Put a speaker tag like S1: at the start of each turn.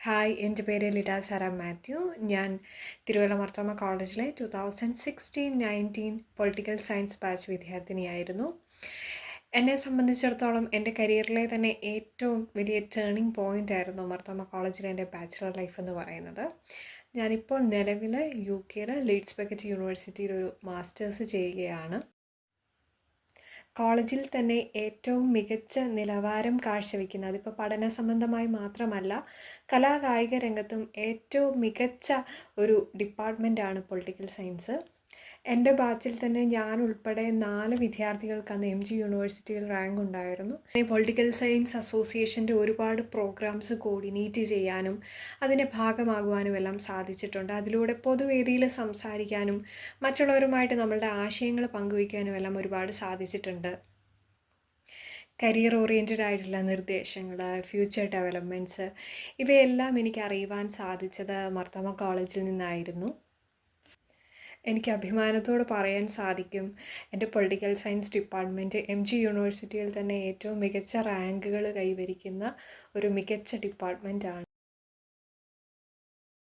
S1: Hi, എൻ്റെ പേര് Lida Sara Mathew. ഞാൻ തിരുവല്ല മാർത്തോമ കോളേജിലെ 2016-19 പൊളിറ്റിക്കൽ സയൻസ് ബാച്ച് വിദ്യാർത്ഥിനിയായിരുന്നു. എന്നെ സംബന്ധിച്ചിടത്തോളം എൻ്റെ കരിയറിലെ തന്നെ ഏറ്റവും വലിയ ടേണിംഗ് പോയിൻ്റ് ആയിരുന്നു മാർത്തോമ കോളേജിലെ എൻ്റെ ബാച്ചിലർ ലൈഫ് എന്ന് പറയുന്നത്. ഞാനിപ്പോൾ നിലവിൽ UK ലീഡ്സ് ബക്കറ്റ് യൂണിവേഴ്സിറ്റിയിൽ ഒരു മാസ്റ്റേഴ്സ് ചെയ്യുകയാണ്. കോളേജിൽ തന്നെ ഏറ്റവും മികച്ച നിലവാരം കാഴ്ചവെക്കുന്ന, അതിപ്പോൾ പഠന സംബന്ധമായി മാത്രമല്ല, കലാകായിക രംഗത്തും ഏറ്റവും മികച്ച ഒരു ഡിപ്പാർട്ട്മെൻറ്റാണ് പൊളിറ്റിക്കൽ സയൻസ്. എൻ്റെ ബാച്ചിൽ തന്നെ ഞാൻ ഉൾപ്പെടെ 4 വിദ്യാർത്ഥികൾക്ക് അന്ന് MG യൂണിവേഴ്സിറ്റിയിൽ റാങ്ക് ഉണ്ടായിരുന്നു. പൊളിറ്റിക്കൽ സയൻസ് അസോസിയേഷൻ്റെ ഒരുപാട് പ്രോഗ്രാംസ് കോർഡിനേറ്റ് ചെയ്യാനും അതിൻ്റെ ഭാഗമാകുവാനും എല്ലാം സാധിച്ചിട്ടുണ്ട്. അതിലൂടെ പൊതുവേദിയിൽ സംസാരിക്കാനും മറ്റുള്ളവരുമായിട്ട് നമ്മളുടെ ആശയങ്ങൾ പങ്കുവയ്ക്കാനും എല്ലാം ഒരുപാട് സാധിച്ചിട്ടുണ്ട്. കരിയർ ഓറിയൻറ്റഡ് ആയിട്ടുള്ള നിർദ്ദേശങ്ങൾ, ഫ്യൂച്ചർ ഡെവലപ്മെൻറ്റ്സ്, ഇവയെല്ലാം എനിക്ക് അറിയുവാൻ സാധിച്ചത് മാർത്തോമ കോളേജിൽ നിന്നായിരുന്നു. എനിക്ക് അഭിമാനത്തോടെ പറയാൻ സാധിക്കും, എൻ്റെ പൊളിറ്റിക്കൽ സയൻസ് ഡിപ്പാർട്ട്മെൻറ്റ് MG യൂണിവേഴ്സിറ്റിയിൽ തന്നെ ഏറ്റവും മികച്ച റാങ്കുകൾ കൈവരിക്കുന്ന ഒരു മികച്ച ഡിപ്പാർട്ട്മെൻറ്റാണ്.